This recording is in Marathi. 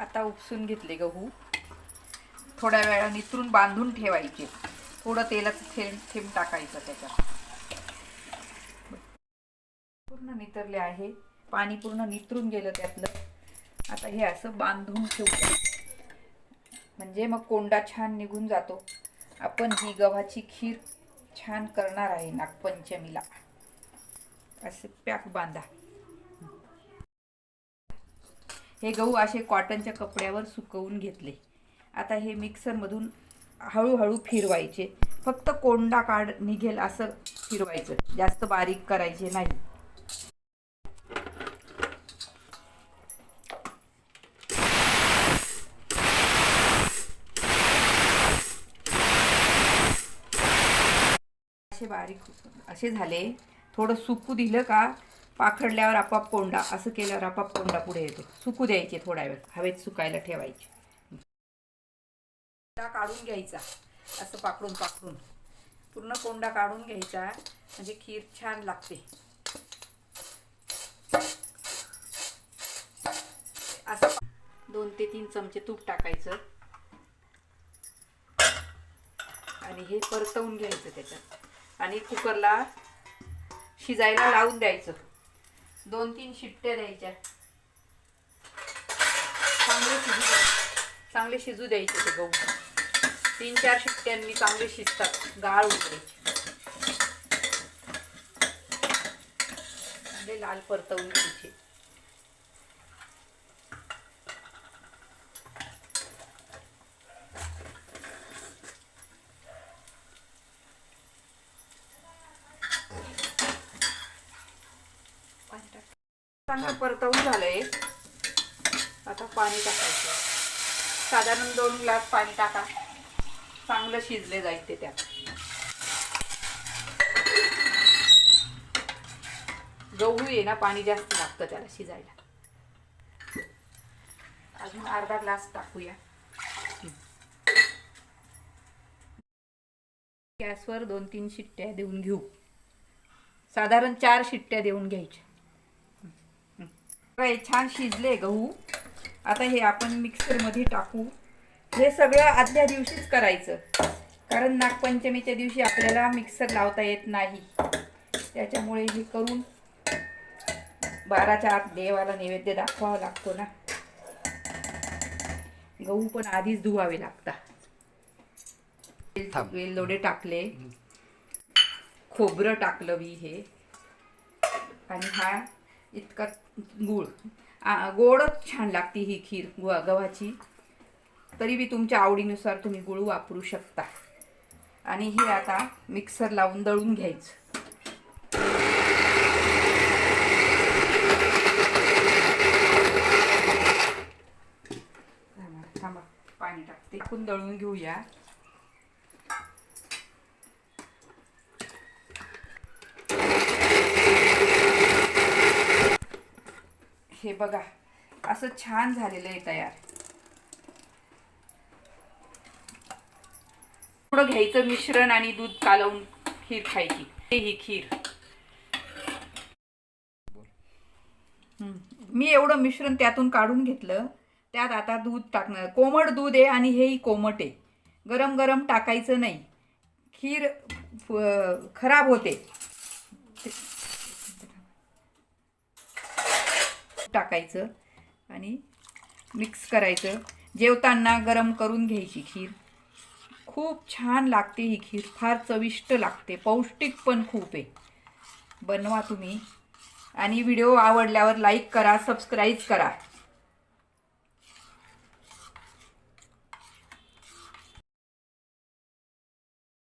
आता उपसून घेतले गहू. थोड्या वेळा नितरून बांधून ठेवायचे. थोडं तेलाचं थेंब टाकायचं त्याच्यात. पूर्ण नितरले आहे. पाणी पूर्ण नितरून गेलं त्यातलं. आता हे असं बांधून ठेवू, म्हणजे मग कोंडा छान निघून जातो. आपण ही गव्हाची खीर छान करणार आहे नागपंचमीला. असे पॅक बांधा. हे गहू असे कॉटनच्या कपड्यावर सुकवून घेतले. आता हे मिक्सरमधून हळूहळू फिरवायचे. फक्त कोंडा निघेल असं फिरवायचं, जास्त बारीक करायचे नाही. असे बारीक असे झाले. थोडं सुकू दिलं का पाखडल्यावर आपाप कोंडा, असं केल्यावर आपाप कोंडा पुढे येतो. सुकू द्यायचे थोडा वेळ, हवेत सुकायला ठेवायचे. कोंडा काढून घ्यायचा, असं पाकडून पूर्ण कोंडा काढून घ्यायचा, म्हणजे खीर छान लागते. असं 2 ते 3 चमचे तूप टाकायचं आणि हे परतवून घ्यायचं त्याच्यात. आणि कुकरला शिजायला लावून द्यायचं. 2-3 शिट्ट्या द्यायच्या. चांगले शिजू द्यायचे ते गहू. 3-4 शिट्ट्यांनी चांगले शिजतात. गाळ उतरायचे. चांगले लाल परतवून घ्यायचे. चांगलं परतवून झालंय. आता पाणी टाकायचं. साधारण 2 ग्लास पाणी टाका. चांगलं शिजले जाईल ते त्यात. गहू आहे ना, पाणी जास्त लागतं त्याला शिजायला. अजून अर्धा ग्लास टाकूया. गॅसवर 2-3 शिट्ट्या देऊन घेऊ. साधारण 4 शिट्ट्या देऊन घ्यायच्या. हे छान शिजले गहू. आता हे आपण मिक्सरमध्ये टाकू. हे सगळं आदल्या दिवशीच करायचं, कारण नागपंचमीच्या दिवशी आपल्याला मिक्सर लावता येत नाही. त्याच्यामुळे हे करून 12च्या आत देवाला नैवेद्य दाखवावा लागतो ना. गहू पण आधीच धुवावे लागतात. वेलदोडे टाकले, खोबरं टाकलं मी हे, आणि हा इतका गूळ. गोडच छान लागते ही खीर गव्हाची. तरी बी तुमच्या आवडीनुसार तुम्ही गूळ वापरू शकता. आणि हे आता मिक्सर लावून दळून घ्यायचं. थांबा, पाणी टाकते. एकूण दळून घेऊया. हे बघा, असं छान झालेलं आहे तयार. थोडं घ्यायचं मिश्रण आणि दूध कालवून खीर खायची. ही खीर मी एवढं मिश्रण त्यातून काढून घेतलं. त्यात आता दूध टाकणार. कोमट दूध आहे आणि हेही कोमट आहे. गरम गरम टाकायचं नाही, खीर खराब होते. टाकायचं आणि मिक्स करायचं. जेवताना गरम करून घ्यायची खीर. खूप छान लागते ही खीर. फार चविष्ट लागते, पौष्टिक पण खूप आहे. बनवा तुम्ही. आणि व्हिडिओ आवडल्यावर लाईक करा, सबस्क्राईब करा.